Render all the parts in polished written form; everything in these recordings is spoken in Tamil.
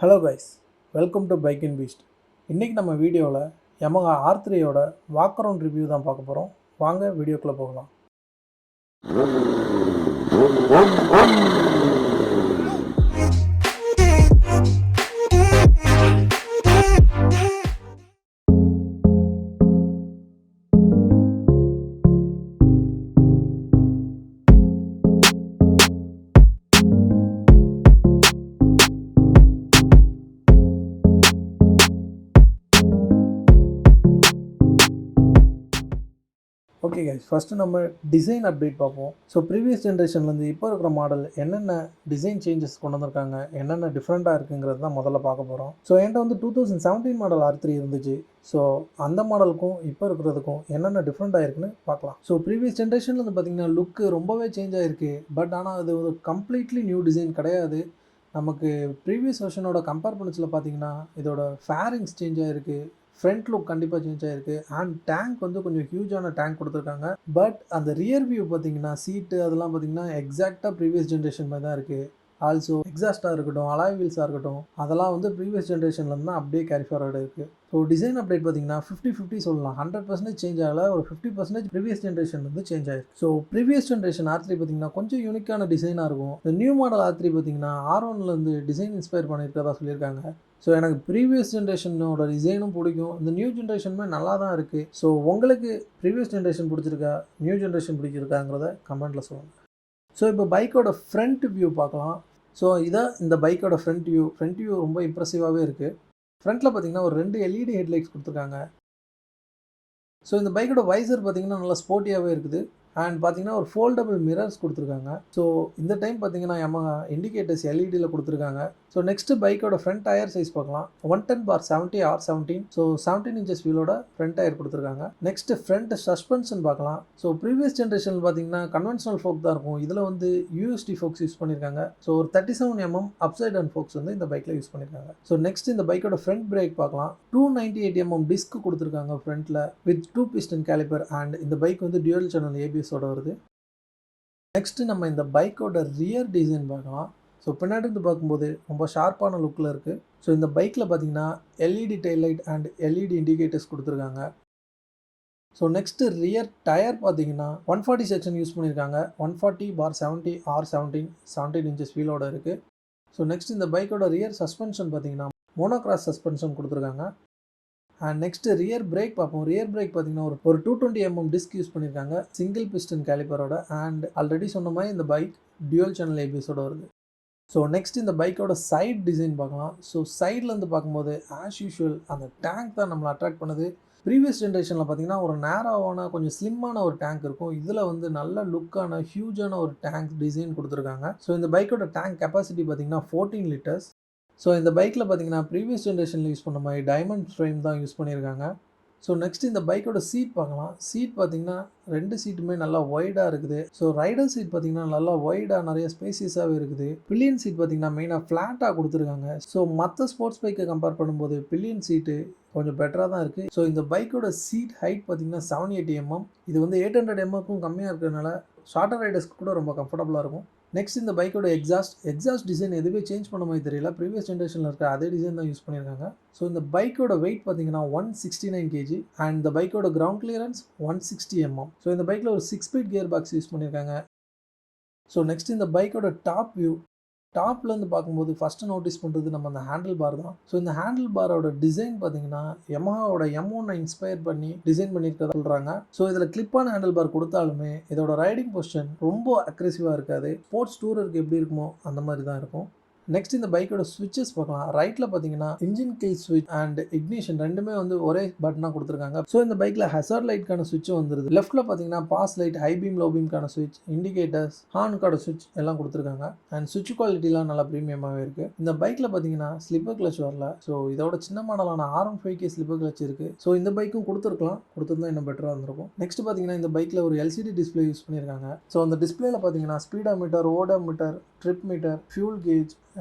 Hello guys, welcome to bike in Beast. இன்றைக்கி நம்ம வீடியோவில் Yamaha R3யோட வாக் அரவுண்ட் ரிவ்யூ தான் பார்க்க போகிறோம். வாங்க வீடியோக்குள்ளே போகலாம். ஓகே கைஸ், ஃபஸ்ட்டு நம்ம டிசைன் அப்டேட் பார்ப்போம். ஸோ ப்ரீவியஸ் ஜென்ரேஷன்லேருந்து இப்போ இருக்கிற மாடல் என்னென்ன டிசைன் சேஞ்சஸ் கொண்டு வந்திருக்காங்க, என்னென்ன டிஃப்ரெண்ட்டாக இருக்குங்கிறது தான் முதல்ல பார்க்க போகிறோம். ஸோ என்கிட்ட வந்து 2017 மாடல் R3 இருந்துச்சு. ஸோ அந்த மாடலுக்கும் இப்போ இருக்கிறதுக்கும் என்னென்ன டிஃப்ரெண்ட் ஆகிருக்குன்னு பார்க்கலாம். ஸோ ப்ரீவியஸ் ஜென்ரேஷனில் வந்து பார்த்திங்கன்னா லுக்கு ரொம்பவே சேஞ்ச் ஆகிருக்கு. பட் ஆனால் அது ஒரு கம்ப்ளீட்லி நியூ டிசைன் கிடையாது. நமக்கு ப்ரீவியஸ் வெர்ஷனோட கம்பேர் பண்ணிச்சில் பார்த்தீங்கன்னா இதோட ஃபேரிங்ஸ் சேஞ்ச் ஆகிருக்கு, ஃப்ரண்ட் லுக் கண்டிப்பாக சேஞ்ச் ஆகிருக்கு, அண்ட் டேங்க் வந்து கொஞ்சம் ஹியூஜான டேங்க் கொடுத்துருக்காங்க. பட் அந்த ரியர் வியூ பார்த்தீங்கன்னா சீட்டு அதெல்லாம் பார்த்தீங்கன்னா எக்ஸாக்டாக ப்ரீவியஸ் ஜென்ரேஷன் மாதிரி தான் இருக்குது. ஆல்சோ எக்ஸாஸ்ட்டாக இருக்கட்டும், அலாய் வீல்ஸாக இருக்கட்டும், அதெல்லாம் வந்து ப்ரீவியஸ் ஜென்ரேஷன்லேருந்து தான் அப்படியே கேரி ஃபார்வர்டு இருக்குது. ஸோ டிசைன் அப்டேட் பார்த்தீங்கன்னா 50-50 சொல்லலாம். 100% சேஞ்ச் ஆகலை, ஒரு 50% ப்ரீவியஸ் ஜென்ரேஷன் வந்து சேஞ்ச் ஆகிருக்கு. ஸோ ப்ரீவியஸ் ஜென்ரேஷன் R3 பார்த்தீங்கன்னா கொஞ்சம் யூனிக்கான டிசைனாக இருக்கும். இந்த நியூ மாடல் R3 பார்த்தீங்கன்னா R1லேருந்து டிசைன் இன்ஸ்பயர் பண்ணியிருக்கதா சொல்லியிருக்காங்க. ஸோ எனக்கு ப்ரீவியஸ் ஜென்ரேஷனோட டிசைனும் பிடிக்கும், இந்த நியூ ஜென்ரேஷனுமே நல்லா தான் இருக்குது. ஸோ உங்களுக்கு ப்ரீவியஸ் ஜென்ரேஷன் பிடிச்சிருக்கா, நியூ ஜென்ரேஷன் பிடிச்சிருக்காங்கிறத கமெண்ட்டில் சொல்லுங்கள். ஸோ இப்போ பைக்கோட ஃப்ரண்ட் வியூ பார்க்கலாம். ஸோ இதான் இந்த பைக்கோட ஃப்ரண்ட் வியூ ரொம்ப இம்ப்ரெசிவாகவே இருக்குது. ஃப்ரண்ட்டில் பார்த்தீங்கன்னா ஒரு 2 LED ஹெட்லைட்ஸ் கொடுத்துருக்காங்க. ஸோ இந்த பைக்கோட வைசர் பார்த்தீங்கன்னா நல்லா ஸ்போர்ட்டியாகவே இருக்குது. அண்ட் பார்த்தீங்கன்னா ஒரு ஃபோல்டபுள் மிரர்ஸ் கொடுத்துருக்காங்க. ஸோ இந்த டைம் பார்த்தீங்கன்னா Yamaha இண்டிகேட்டர்ஸ் எல்இடியில் கொடுத்துருக்காங்க. ஸோ நெக்ஸ்ட்டு பைக்கோட ஃப்ரண்ட் டயர் சைஸ் பார்க்கலாம். 110/70 R17. ஸோ 17 இன்ச்சஸ் வீலோட ஃப்ரண்ட் டயர் கொடுத்துருக்காங்க. நெக்ஸ்ட்டு ஃப்ரண்ட் சஸ்பென்ஷன் பார்க்கலாம். ஸோ ப்ரீவியஸ் ஜென்ரேஷன் பார்த்தீங்கன்னா கன்வென்ஷனல் ஃபோக் தான் இருக்கும், இதில் வந்து USD ஃபோக்ஸ் யூஸ் பண்ணியிருக்காங்க. ஸோ ஒரு 37 mm அப்சைட் டவுன் ஃபோக்ஸ் வந்து இந்த பைக்கில் யூஸ் பண்ணியிருக்காங்க. ஸோ நெக்ஸ்ட் இந்த பைக்கோட ஃப்ரண்ட் பிரேக் பார்க்கலாம். 298 mm டிஸ்க் கொடுத்துருக்காங்க ஃப்ரண்ட்டில் வித் 2 piston கேலிப்பர். அண்ட் இந்த பைக் வந்து டியூவல் சேனல் ABS-ஓட வருது. நெக்ஸ்ட்டு நம்ம இந்த பைக்கோட ரியர் டிசைன் பார்க்கலாம். ஸோ பின்னாடி இருந்து பார்க்கும்போது ரொம்ப ஷார்ப்பான லுக்கில் இருக்குது. ஸோ இந்த பைக்கில் பார்த்தீங்கன்னா LED tail light and LED indicators கொடுத்துருக்காங்க. ஸோ நெக்ஸ்ட்டு ரியர் டயர் பார்த்தீங்கன்னா 140 செக்ஷன் யூஸ் பண்ணியிருக்காங்க. 140/70 R17 17 இன்ச்சஸ் வீலோட இருக்குது. ஸோ நெக்ஸ்ட் இந்த பைக்கோட ரியர் சஸ்பென்ஷன் பார்த்தீங்கன்னா மோனோக்ராஸ் சஸ்பென்ஷன் கொடுத்துருக்காங்க. அண்ட் நெக்ஸ்ட்டு ரியர் பிரேக் பார்ப்போம். ரியர் பிரேக் பார்த்தீங்கன்னா ஒரு 220 mm டிஸ்க் யூஸ் பண்ணியிருக்காங்க, சிங்கிள் பிஸ்டன் கேலிப்பரோட. அண்ட் ஆல்ரெடி சொன்ன மாதிரி இந்த பைக் டியூவல் சேனல் ABS-ஓட வருது. ஸோ நெக்ஸ்ட் இந்த பைக்கோட சைட் டிசைன் பார்க்கலாம். ஸோ சைட்லேருந்து பார்க்கும்போது ஆஸ் யூஷுவல் அந்த டேங்க் தான் நம்மளை அட்ராக்ட் பண்ணுது. ப்ரீவியஸ் ஜென்ரேஷனில் பார்த்தீங்கன்னா ஒரு நேராவான கொஞ்சம் ஸ்லிம்மான ஒரு டேங்க் இருக்கும், இதில் வந்து நல்ல லுக்கான ஹியூஜான ஒரு டேங்க் டிசைன் கொடுத்துருக்காங்க. ஸோ இந்த பைக்கோட டேங்க் கெப்பாசிட்டி பார்த்தீங்கன்னா 14 லிட்டர்ஸ். ஸோ இந்த பைக்கில் பார்த்தீங்கன்னா ப்ரீவியஸ் ஜென்ரேஷனில் யூஸ் பண்ண மாதிரி டைமண்ட் ஃப்ரேம் தான் யூஸ் பண்ணியிருக்காங்க. ஸோ நெக்ஸ்ட் இந்த பைக்கோட சீட் பார்க்கலாம். சீட் பார்த்தீங்கன்னா 2 சீட்டுமே நல்லா ஒய்டாக இருக்குது. ஸோ ரைடர் சீட் பார்த்தீங்கன்னா நல்லா ஒய்டாக நிறைய ஸ்பேசியஸாகவே இருக்குது. பில்லியன் சீட் பார்த்தீங்கன்னா மெயினாக ஃப்ளாட்டாக கொடுத்துருக்காங்க. ஸோ மற்ற ஸ்போர்ட்ஸ் பைக்கை கம்பேர் பண்ணும்போது பில்லியன் சீட்டு கொஞ்சம் பெட்டராக தான் இருக்குது. ஸோ இந்த பைக்கோட சீட் ஹைட் பார்த்தீங்கன்னா 780 mm. இது வந்து 800 mm கம்மியாக இருக்கிறதுனால ஷார்ட்டர் ரைடர்ஸ்க்கு கூட ரொம்ப கம்ஃபர்டபுளாக இருக்கும். நெக்ஸ்ட் இந்த பைக்கோட எக்ஸாஸ்ட் டிசைன் எதுவுமே சேஞ்ச் பண்ண மாதிரி தெரியல, ப்ரீவியஸ் ஜென்ரேஷனில் இருக்க அதே டிசைன் தான் யூஸ் பண்ணியிருக்காங்க. ஸோ இந்த பைக்கோட வெயிட் பார்த்தீங்கன்னா 169 kg அண்ட் இந்த பைக்கோட கிரவுண்ட் கிளியரன்ஸ் 160 mm. ஸோ இந்த பைக்கில் ஒரு 6-speed கியர் பாக்ஸ் யூஸ் பண்ணியிருக்காங்க. ஸோ நெக்ஸ்ட் இந்த பைக்கோட டாப் வியூ. டாப்லேருந்து பார்க்கும்போது ஃபஸ்ட்டு நோட்டீஸ் பண்ணுறது நம்ம அந்த ஹேண்டில் பார் தான். ஸோ இந்த ஹேண்டில் பாரோட டிசைன் பார்த்தீங்கன்னா Yamahaவோட M1 இன்ஸ்பயர் பண்ணி டிசைன் பண்ணியிருக்கிறதா சொல்கிறாங்க. ஸோ இதில் கிளிப்பான ஹேண்டில் பார் கொடுத்தாலுமே இதோட ரைடிங் பொசிஷன் ரொம்ப அக்ரெசிவாக இருக்காது, ஸ்போர்ட்ஸ் டூரருக்கு எப்படி இருக்குமோ அந்த மாதிரி தான் இருக்கும். நெக்ஸ்ட் இந்த பைக்கோட ஸ்விட்சஸ் பார்க்கலாம். ரைட்டில் பார்த்தீங்கன்னா இன்ஜின் கில் ஸ்விட்ச் அண்ட் இக்னிஷன் ரெண்டுமே வந்து ஒரே பட்டனாக கொடுத்துருக்காங்க. ஸோ இந்த பைக்கில் ஹசார்ட் லைட்கான ஸ்விட்சும் வந்துருது. லெஃப்ட்டில் பார்த்தீங்கன்னா pass light, high beam, low பீம்கான ஸ்விட்ச், இண்டிகேட்டர்ஸ், ஹார்னுக்கான ஸ்விட்ச் எல்லாம் கொடுத்துருக்காங்க. அண்ட் ஸ்விட்ச் குவாலிட்டிலாம் நல்லா ப்ரீமியமாகவே இருக்குது. இந்த பைக்கில் பார்த்தீங்கன்னா ஸ்லிப்பர் கிளச் வரல. ஸோ இதோட சின்ன மாடலான R15K ஸ்லிப்பர் கிளச் இருக்குது. ஸோ இந்த பைக்கும் கொடுத்துருந்தா இன்னும் பெட்டராக இருந்திருக்கும். நெக்ஸ்ட் பார்த்தீங்கன்னா இந்த பைக்கில் ஒரு LCD டிஸ்பிளே யூஸ் பண்ணியிருக்காங்க. ஸோ அந்த டிஸ்பிளேல பார்த்தீங்கன்னா speedometer, odometer, trip meter, fuel gauge,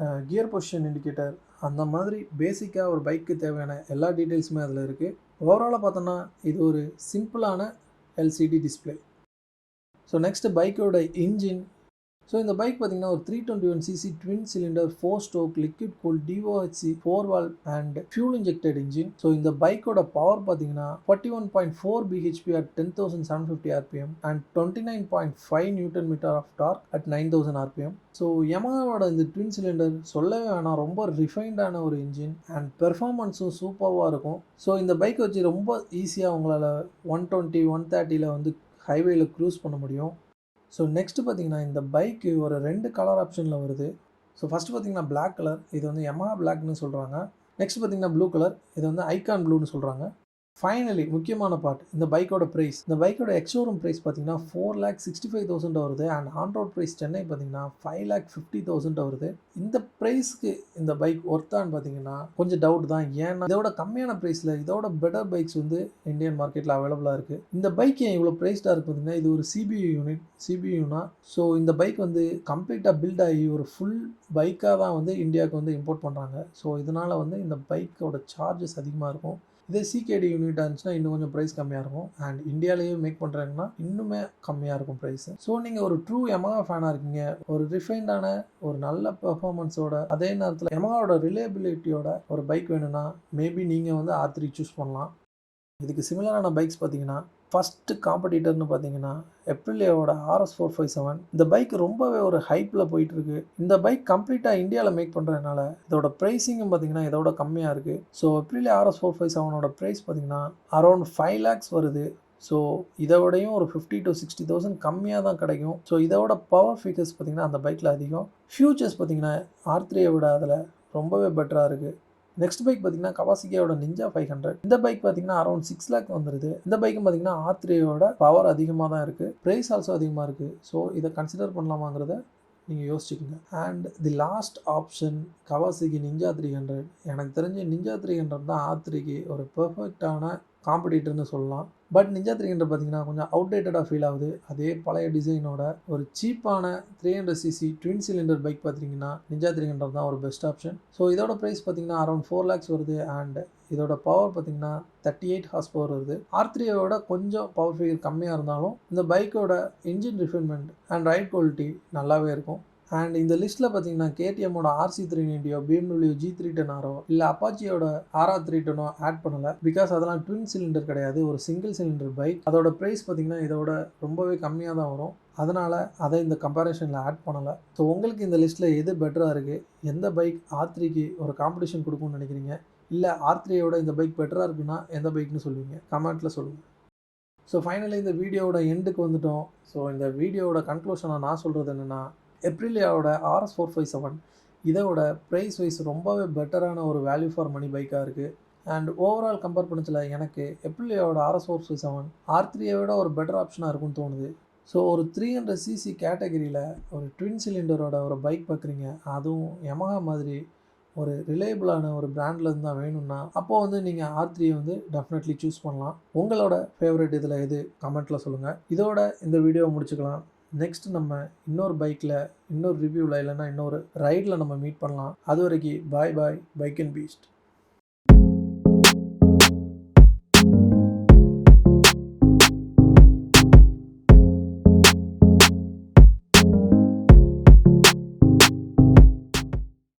gear position indicator, அந்த மாதிரி பேசிக்காக ஒரு பைக்கு தேவையான எல்லா டீட்டெயில்ஸுமே அதில் இருக்குது. ஓவராலாக பார்த்தோன்னா இது ஒரு சிம்பிளான LCD டிஸ்பிளே. ஸோ நெக்ஸ்ட்டு பைக்கோட இன்ஜின். ஸோ இந்த பைக் பார்த்தீங்கன்னா ஒரு 321cc twin cylinder 4 stroke liquid cool DOHC 4 valve and fuel injected engine. So இந்த பைக்கோட பவர் பார்த்தீங்கன்னா 41.4 bhp at 10,750 rpm அண்ட் 29.5 newton metre of torque at 9,000 rpm. So யமஹாவோட இந்த ட்வின் சிலிண்டர் சொல்லவே வேணாம், ரொம்ப ரிஃபைன்டான ஒரு இன்ஜின் அண்ட் பெர்ஃபார்மன்ஸும் சூப்பராக இருக்கும். ஸோ இந்த பைக் வச்சு ரொம்ப ஈஸியாக உங்களால் 120 130 வந்து ஹைவேல க்ரூஸ் பண்ண முடியும். ஸோ நெக்ஸ்ட்டு பார்த்தீங்கன்னா இந்த பைக்கு ஒரு 2 கலர் ஆப்ஷனில் வருது. ஸோ ஃபஸ்ட்டு பார்த்தீங்கன்னா பிளாக் கலர், இது வந்து யமஹா பிளாக்னு சொல்கிறாங்க. நெக்ஸ்ட் பார்த்தீங்கன்னா ப்ளூ கலர், இது வந்து ஐகான் ப்ளூன்னு சொல்கிறாங்க. ஃபைனலி முக்கியமான பார்ட், இந்த பைக்கோட ப்ரைஸ். இந்த பைக்கோட எக்ஸ்ஷோரூம் ப்ரைஸ் பார்த்தீங்கன்னா 4,65,000 வருது and on road price Chennai பார்த்தீங்கன்னா 5,50,000 வருது. இந்த ப்ரைஸ்க்கு இந்த பைக் ஒர்த்தான்னு பார்த்தீங்கன்னா கொஞ்சம் டவுட் தான். ஏன்னா இதோட கம்மியான ப்ரைஸில் இதோட பெட்டர் பைக்ஸ் வந்து இந்தியன் மார்க்கெட்டில் அவைலபிளாக இருக்குது. இந்த பைக் ஏன் இவ்வளோ ப்ரைஸ்டாக இருக்குது பார்த்தீங்கன்னா, இது ஒரு சிபியூனா. ஸோ இந்த பைக் வந்து கம்ப்ளீட்டாக பில்ட் ஆகி ஒரு ஃபுல் பைக்காக தான் வந்து இந்தியாவுக்கு வந்து இம்போர்ட் பண்ணுறாங்க. ஸோ இதனால் வந்து இந்த பைக்கோட சார்ஜஸ் அதிகமாக இருக்கும். இதே சிகேடி யூனிட்டாக இருந்துச்சுன்னா இன்னும் கொஞ்சம் ப்ரைஸ் கம்மியாக இருக்கும் அண்ட் இந்தியாவிலேயே மேக் பண்ணுறாங்கன்னா இன்னுமே கம்மியாக இருக்கும் ப்ரைஸு. ஸோ நீங்கள் ஒரு ட்ரூ யமஹா ஃபேனாக இருக்கீங்க, ஒரு ரிஃபைன்டான ஒரு நல்ல பெர்ஃபார்மன்ஸோட அதே நேரத்தில் யமஹாவோட ரிலேபிலிட்டியோட ஒரு பைக் வேணும்னா மேபி நீங்கள் வந்து R3 சூஸ் பண்ணலாம். இதுக்கு சிமிலரான பைக்ஸ் பார்த்தீங்கன்னா ஃபஸ்ட்டு காம்படிட்டர்னு பார்த்தீங்கன்னா எப்ரிலியாவோட RS457. இந்த பைக் ரொம்பவே ஒரு ஹைப்பில் போயிட்டுருக்கு. இந்த பைக் கம்ப்ளீட்டாக இந்தியாவில் மேக் பண்ணுறதுனால இதோட ப்ரைஸிங்கும் பார்த்தீங்கன்னா இதோட கம்மியாக இருக்குது. ஸோ எப்ரிலியா RS457ஓட ப்ரைஸ் பார்த்தீங்கன்னா அரௌண்ட் 5 lakhs வருது. ஸோ இதோடையும் ஒரு 50 to 60,000 கம்மியாக தான் கிடைக்கும். ஸோ இதோட பவர் ஃபிகர்ஸ் பார்த்தீங்கன்னா அந்த பைக்கில் அதிகம். ஃபியூச்சர்ஸ் பார்த்தீங்கன்னா R3 விட அதில் ரொம்பவே பெட்டராக இருக்குது. நெக்ஸ்ட் பைக் பார்த்தீங்கன்னா கவாசகியோட நிஞ்சா 500. இந்த பைக் பார்த்தீங்கன்னா அரௌண்ட் 6 lakh வந்துருது. இந்த பைக்கும் பார்த்தீங்கன்னா R3யோட பவர் அதிகமாக தான் இருக்குது, ப்ரைஸ் ஆல்சோ அதிகமாக இருக்குது. ஸோ இதை கன்சிடர் பண்ணலாமாங்கிறத நீங்கள் யோசிச்சுக்கோங்க. And the last option Kawasaki Ninja 300. எனக்கு தெரிஞ்ச நிஞ்சா 300 தான் R3க்கு ஒரு பெர்ஃபெக்டான காம்படிட்டர்னு சொல்லலாம். பட் நிஞ்சா 300 பார்த்தீங்கன்னா கொஞ்சம் அவுடேட்டடாக ஃபீல் ஆகுது. அதே பழைய டிசைனோட ஒரு சீப்பான 300cc ட்வின் சிலிண்டர் பைக் பார்த்தீங்கன்னா நிஞ்சா 300 தான் ஒரு பெஸ்ட் ஆப்ஷன். ஸோ இதோட ப்ரைஸ் பார்த்தீங்கன்னா அரௌண்ட் 4 lakhs வருது அண்ட் இதோட பவர் பார்த்தீங்கன்னா 38 horsepower வருது. R3யோட கொஞ்சம் பவர் ஃபிகர் கம்மியாக இருந்தாலும் இந்த பைக்கோட engine refinement and right quality நல்லாவே இருக்கும். அண்ட் இந்த லிஸ்ட்டில் பார்த்தீங்கன்னா கேடிஎம்மோட RC390 BMW G310 இல்லை அப்பாச்சியோட RR310 ஆட் பண்ணலை. பிகாஸ் அதெல்லாம் ட்வின் சிலிண்டர் கிடையாது, ஒரு சிங்கிள் சிலிண்டர் பைக். அதோட ப்ரைஸ் பார்த்தீங்கன்னா இதோட ரொம்பவே கம்மியாக தான் வரும். அதனால் அதை இந்த கம்பேரிஷனில் ஆட் பண்ணலை. ஸோ உங்களுக்கு இந்த லிஸ்ட்டில் எது பெட்டராக இருக்குது, எந்த பைக் R3க்கு ஒரு காம்படிஷன் கொடுக்கும்னு நினைக்கிறீங்க, இல்லை R3யோட இந்த பைக் பெட்டராக இருக்குன்னா எந்த பைக்னு சொல்லுவீங்க, கமெண்ட்டில் சொல்லுங்கள். ஸோ ஃபைனலி இந்த வீடியோவோட எண்டுக்கு வந்துட்டோம். ஸோ இந்த வீடியோவோட கன்க்ளூஷனாக நான் சொல்கிறது என்னென்னா, எப்ரிலியாவோட RS457 இதோட ப்ரைஸ் வைஸ் ரொம்பவே பெட்டரான ஒரு வேல்யூ ஃபார் மணி பைக்காக இருக்குது. அண்ட் ஓவரால் கம்பேர் பண்ணச்சில் எனக்கு எப்ரிலியாவோட RS457 R3யை விட ஒரு பெட்டர் ஆப்ஷனாக இருக்கும்னு தோணுது. ஸோ ஒரு 300cc கேட்டகரியில் ஒரு ட்வின் சிலிண்டரோட ஒரு பைக் பார்க்குறீங்க, அதுவும் யமஹா மாதிரி ஒரு ரிலேபிளான ஒரு பிராண்ட்லேருந்து தான் வேணும்னா அப்போது வந்து நீங்கள் R3யை வந்து டெஃபினெட்லி சூஸ் பண்ணலாம். உங்களோட ஃபேவரட் இதில் எது கமெண்ட்டில் சொல்லுங்கள். இதோட இந்த வீடியோவை முடிச்சுக்கலாம். நெக்ஸ்ட் நம்ம இன்னொரு பைக்கில் இன்னொரு ரிவ்யூவில் இல்லைன்னா இன்னொரு ரைடில் நம்ம மீட் பண்ணலாம். அது வரைக்கும் பாய் பைக் அண்ட் பீஸ்ட்.